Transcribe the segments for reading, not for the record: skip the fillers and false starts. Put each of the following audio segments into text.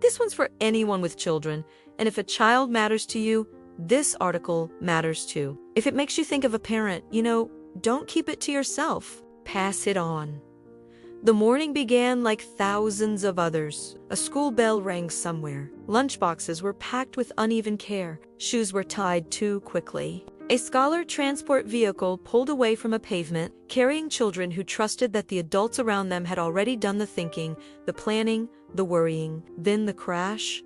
This one's for anyone with children, and if a child matters to you, this article matters too. If it makes you think of a parent, don't keep it to yourself. Pass it on. The morning began like thousands of others. A school bell rang somewhere. Lunchboxes were packed with uneven care. Shoes were tied too quickly. A scholar transport vehicle pulled away from a pavement, carrying children who trusted that the adults around them had already done the thinking, the planning, the worrying. Then the crash.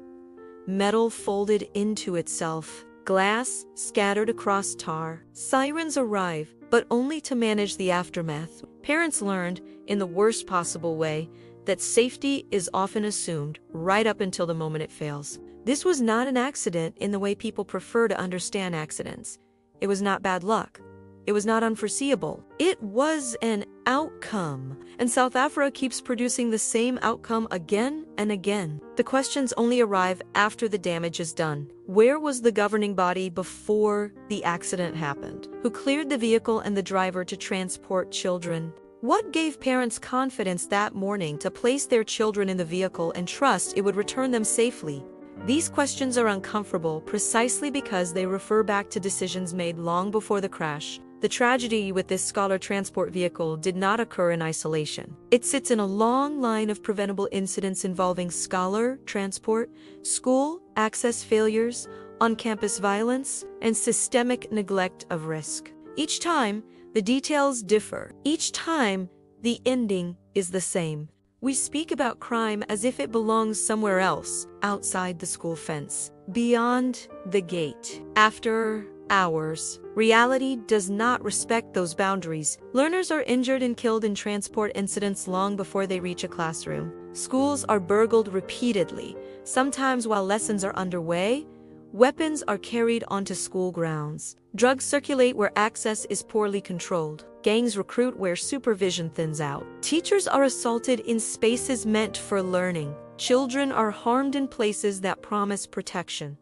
Metal folded into itself. Glass scattered across tar. Sirens arrive, but only to manage the aftermath. Parents learned, in the worst possible way, that safety is often assumed right up until the moment it fails. This was not an accident in the way people prefer to understand accidents. It was not bad luck. It was not unforeseeable. It was an outcome. And South Africa keeps producing the same outcome again and again. The questions only arrive after the damage is done. Where was the governing body before the accident happened? Who cleared the vehicle and the driver to transport children? What gave parents confidence that morning to place their children in the vehicle and trust it would return them safely? These questions are uncomfortable precisely because they refer back to decisions made long before the crash. The tragedy with this scholar transport vehicle did not occur in isolation. It sits in a long line of preventable incidents involving scholar transport, school access failures, on-campus violence, and systemic neglect of risk. Each time, the details differ. Each time, the ending is the same. We speak about crime as if it belongs somewhere else, outside the school fence, beyond the gate. After hours, reality does not respect those boundaries. Learners are injured and killed in transport incidents long before they reach a classroom. Schools are burgled repeatedly. Sometimes while lessons are underway, weapons are carried onto school grounds. Drugs circulate where access is poorly controlled. Gangs recruit where supervision thins out. Teachers are assaulted in spaces meant for learning. Children are harmed in places that promise protection.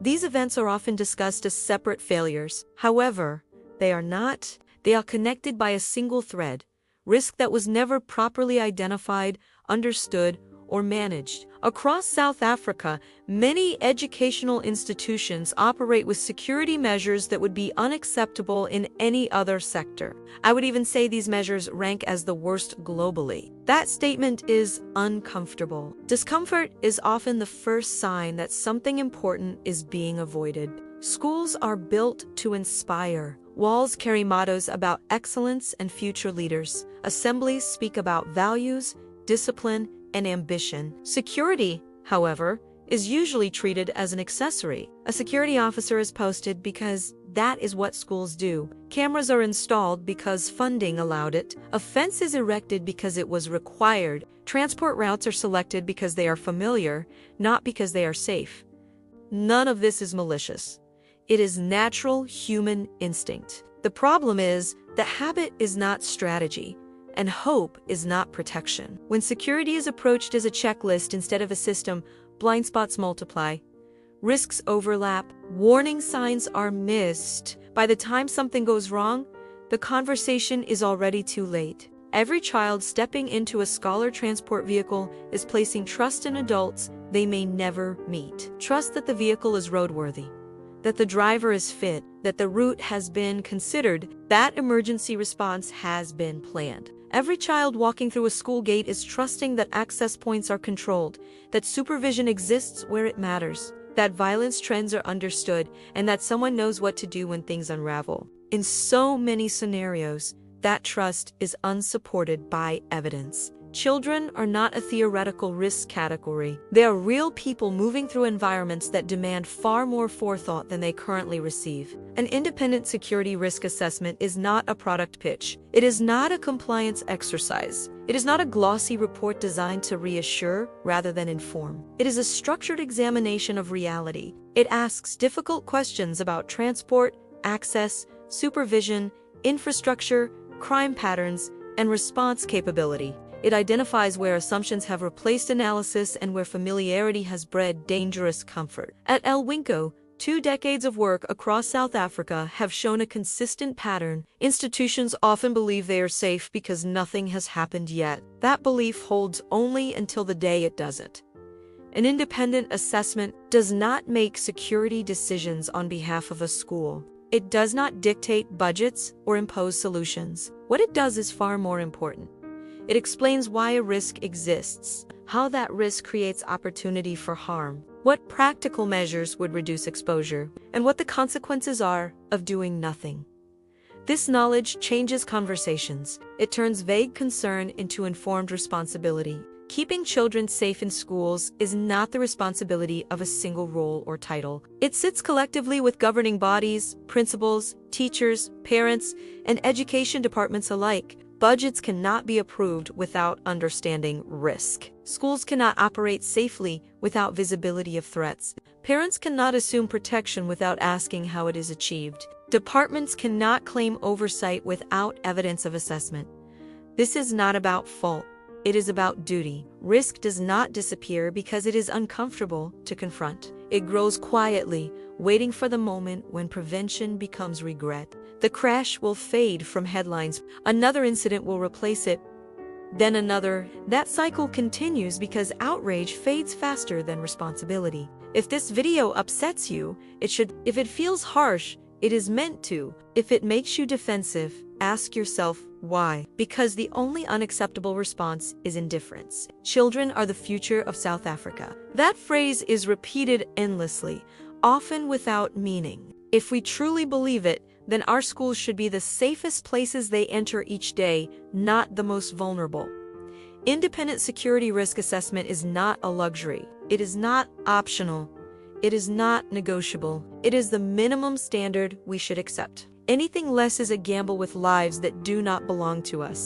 These events are often discussed as separate failures. However, they are not. They are connected by a single thread: risk that was never properly identified, understood, or managed. Across South Africa, many educational institutions operate with security measures that would be unacceptable in any other sector. I would even say these measures rank as the worst globally. That statement is uncomfortable. Discomfort is often the first sign that something important is being avoided. Schools are built to inspire. Walls carry mottos about excellence and future leaders. Assemblies speak about values, discipline, and ambition. Security, however, is usually treated as an accessory. A security officer is posted because that is what schools do. Cameras are installed because funding allowed it. A fence is erected because it was required. Transport routes are selected because they are familiar, not because they are safe. None of this is malicious. It is natural human instinct. The problem is that habit is not strategy, and hope is not protection. When security is approached as a checklist instead of a system, blind spots multiply. Risks overlap. Warning signs are missed. By the time something goes wrong, the conversation is already too late. Every child stepping into a scholar transport vehicle is placing trust in adults they may never meet. Trust that the vehicle is roadworthy, that the driver is fit, that the route has been considered, that emergency response has been planned. Every child walking through a school gate is trusting that access points are controlled, that supervision exists where it matters, that violence trends are understood, and that someone knows what to do when things unravel. In so many scenarios, that trust is unsupported by evidence. Children are not a theoretical risk category. They are real people moving through environments that demand far more forethought than they currently receive. An independent security risk assessment is not a product pitch. It is not a compliance exercise. It is not a glossy report designed to reassure rather than inform. It is a structured examination of reality. It asks difficult questions about transport, access, supervision, infrastructure, crime patterns, and response capability. It identifies where assumptions have replaced analysis and where familiarity has bred dangerous comfort. At Alwinco, 2 decades of work across South Africa have shown a consistent pattern. Institutions often believe they are safe because nothing has happened yet. That belief holds only until the day it doesn't. An independent assessment does not make security decisions on behalf of a school. It does not dictate budgets or impose solutions. What it does is far more important. It explains why a risk exists, how that risk creates opportunity for harm, what practical measures would reduce exposure, and what the consequences are of doing nothing. This knowledge changes conversations. It turns vague concern into informed responsibility. Keeping children safe in schools is not the responsibility of a single role or title. It sits collectively with governing bodies, principals, teachers, parents, and education departments alike. Budgets cannot be approved without understanding risk. Schools cannot operate safely without visibility of threats. Parents cannot assume protection without asking how it is achieved. Departments cannot claim oversight without evidence of assessment. This is not about fault. It is about duty. Risk does not disappear because it is uncomfortable to confront. It grows quietly, waiting for the moment when prevention becomes regret. The crash will fade from headlines. Another incident will replace it. Then another. That cycle continues because outrage fades faster than responsibility. If this video upsets you, it should. If it feels harsh, it is meant to. If it makes you defensive, ask yourself why. Because the only unacceptable response is indifference. Children are the future of South Africa. That phrase is repeated endlessly, often without meaning. If we truly believe it, then our schools should be the safest places they enter each day, not the most vulnerable. Independent security risk assessment is not a luxury. It is not optional. It is not negotiable. It is the minimum standard we should accept. Anything less is a gamble with lives that do not belong to us.